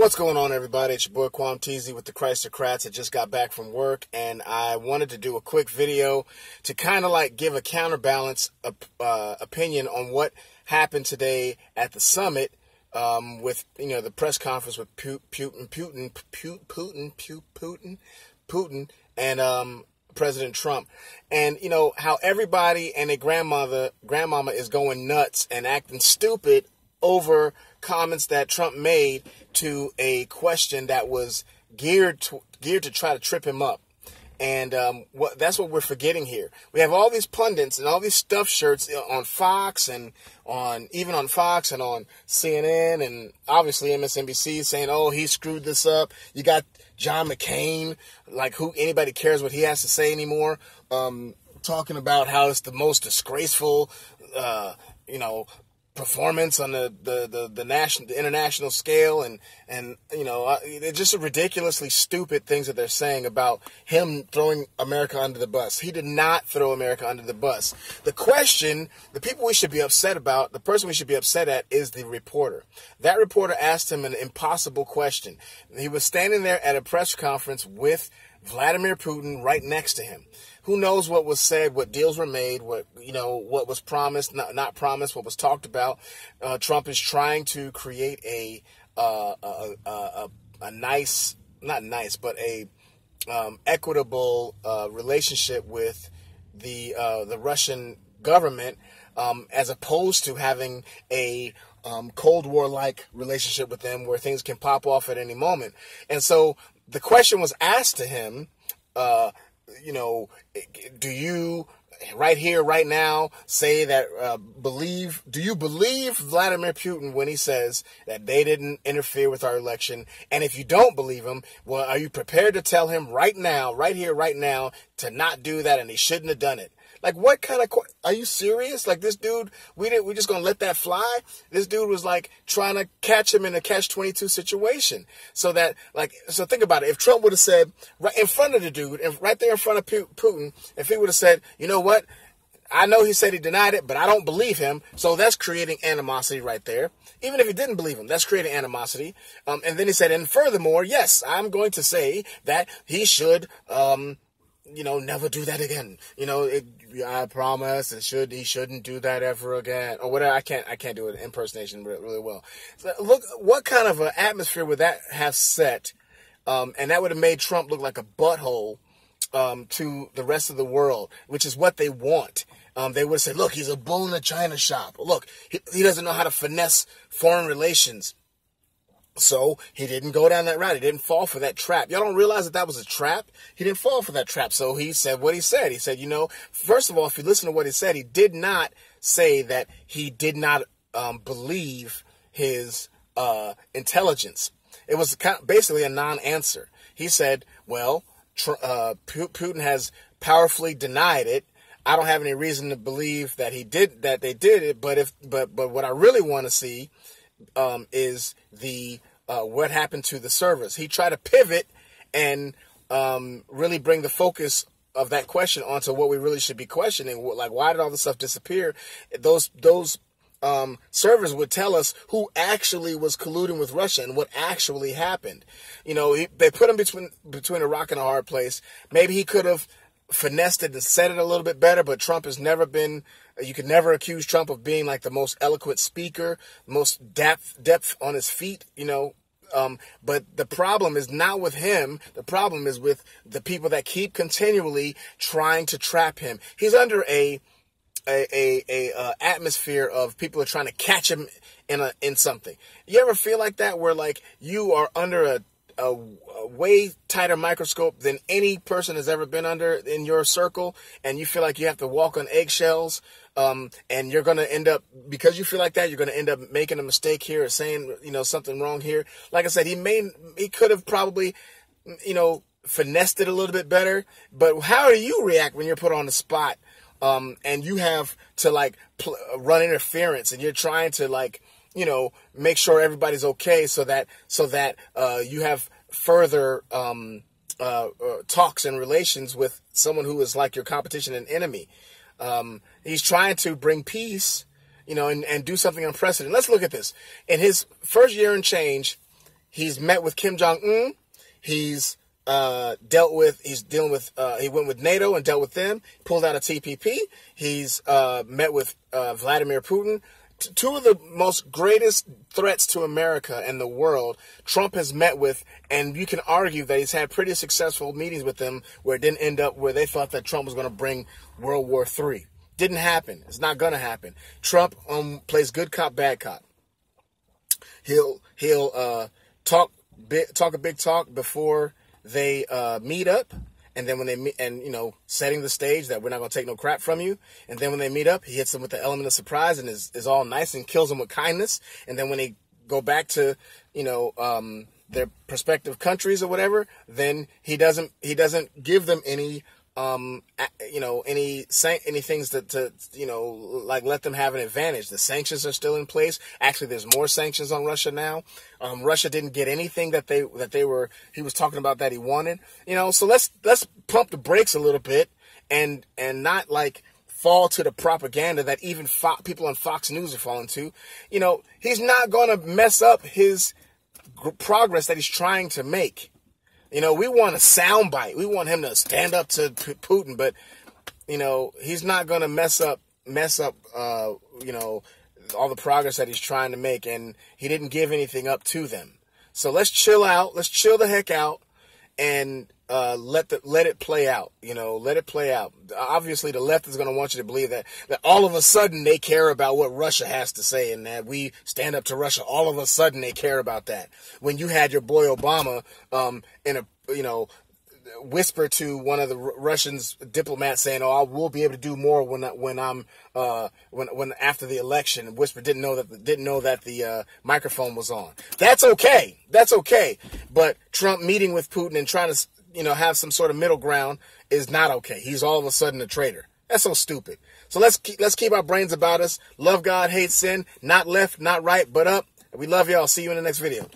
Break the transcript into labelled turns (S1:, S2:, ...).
S1: What's going on, everybody? It's your boy Quam Teasy with the Christocrats. I just got back from work, and I wanted to do a quick video to kind of like give a counterbalance opinion on what happened today at the summit with, the press conference with Putin and President Trump, and how everybody and their grandmama is going nuts and acting stupid over comments that Trump made to a question that was geared to try to trip him up. And that's what we're forgetting here. We have all these pundits and all these stuffed shirts on Fox and on CNN and obviously MSNBC saying, "Oh, he screwed this up." You got John McCain, like anybody cares what he has to say anymore, talking about how it's the most disgraceful, performance on the international scale, and they're just ridiculously stupid things that they're saying about him throwing America under the bus. He did not throw America under the bus. The people we should be upset about, the person we should be upset at is the reporter. That reporter asked him an impossible question. He was standing there at a press conference with Vladimir Putin right next to him. Who knows what was said, what deals were made, what was promised, not promised, what was talked about. Trump is trying to create a equitable relationship with the Russian government, as opposed to having a Cold War-like relationship with them where things can pop off at any moment. And so the question was asked to him, do you right here, right now, say that, do you believe Vladimir Putin when he says that they didn't interfere with our election? And if you don't believe him, well, are you prepared to tell him right now, right here, right now, to not do that and he shouldn't have done it? Like, what kind of, are you serious? Like, this dude, we just gonna let that fly? This dude was like trying to catch him in a catch-22 situation. So think about it. If Trump would have said right in front of the dude, right there in front of Putin, if he would have said, you know what? I know he said he denied it, but I don't believe him. So that's creating animosity right there. Even if he didn't believe him, that's creating animosity. And then he said, and furthermore, yes, I'm going to say that he should, never do that again. I promise he shouldn't do that ever again, or whatever. I can't do an impersonation really well. So look, what kind of an atmosphere would that have set? And that would have made Trump look like a butthole to the rest of the world, which is what they want. They would say, look, he's a bull in a china shop. Look, he doesn't know how to finesse foreign relations. So he didn't go down that route. He didn't fall for that trap. Y'all don't realize that was a trap? He didn't fall for that trap. So he said what he said. He said, first of all, if you listen to what he said, he did not say that he did not believe his intelligence. It was basically a non-answer. He said, well, Putin has powerfully denied it. I don't have any reason to believe that they did it. But what I really want to see is what happened to the servers. He tried to pivot and really bring the focus of that question onto what we really should be questioning. Like, why did all this stuff disappear? Those servers would tell us who actually was colluding with Russia and what actually happened. They put him between a rock and a hard place. Maybe he could have finessed it and said it a little bit better, but Trump has never been, you could never accuse Trump of being like the most eloquent speaker, most depth on his feet, but the problem is not with him. The problem is with the people that keep continually trying to trap him. He's under a atmosphere of people are trying to catch him in something. You ever feel like that, where like you are under a way tighter microscope than any person has ever been under in your circle, and you feel like you have to walk on eggshells, and you're going to end up, because you feel like that, you're going to end up making a mistake here or saying, something wrong here. Like I said, he could have probably, finessed it a little bit better, but how do you react when you're put on the spot, and you have to run interference, and you're trying to make sure everybody's okay so that you have further talks and relations with someone who is like your competition and enemy. He's trying to bring peace, and do something unprecedented. Let's look at this. In his first year and change, He's met with Kim Jong-un. He's he went with NATO and dealt with them, pulled out a TPP. He's met with Vladimir Putin. Two of the most greatest threats to America and the world, Trump has met with, and you can argue that he's had pretty successful meetings with them where it didn't end up where they thought that Trump was going to bring World War III. Didn't happen. It's not going to happen. Trump plays good cop, bad cop. He'll talk a big talk before they meet up, and then when they meet, and setting the stage that we're not going to take no crap from you, and then when they meet up, he hits them with the element of surprise and is all nice and kills them with kindness, and then when they go back to their respective countries or whatever, then he doesn't give them any any things to like let them have an advantage. The sanctions are still in place. Actually, there's more sanctions on Russia now. Russia didn't get anything that he was talking about that he wanted. So let's pump the brakes a little bit and not like fall to the propaganda that even people on Fox News are falling to. He's not going to mess up his progress that he's trying to make. We want a soundbite. We want him to stand up to Putin, but he's not going to mess up all the progress that he's trying to make, and he didn't give anything up to them. So let's chill out. Let's chill the heck out and let it play out. Let it play out. Obviously, the left is going to want you to believe that all of a sudden they care about what Russia has to say and that we stand up to Russia. All of a sudden they care about that. When you had your boy Obama whisper to one of the Russians diplomats saying, "Oh, we'll be able to do more when after the election." Whisper didn't know that the microphone was on. That's okay. That's okay. But Trump meeting with Putin and trying to have some sort of middle ground is not okay. He's all of a sudden a traitor. That's so stupid. So let's keep our brains about us. Love God, hate sin. Not left, not right, but up. We love y'all. See you in the next video.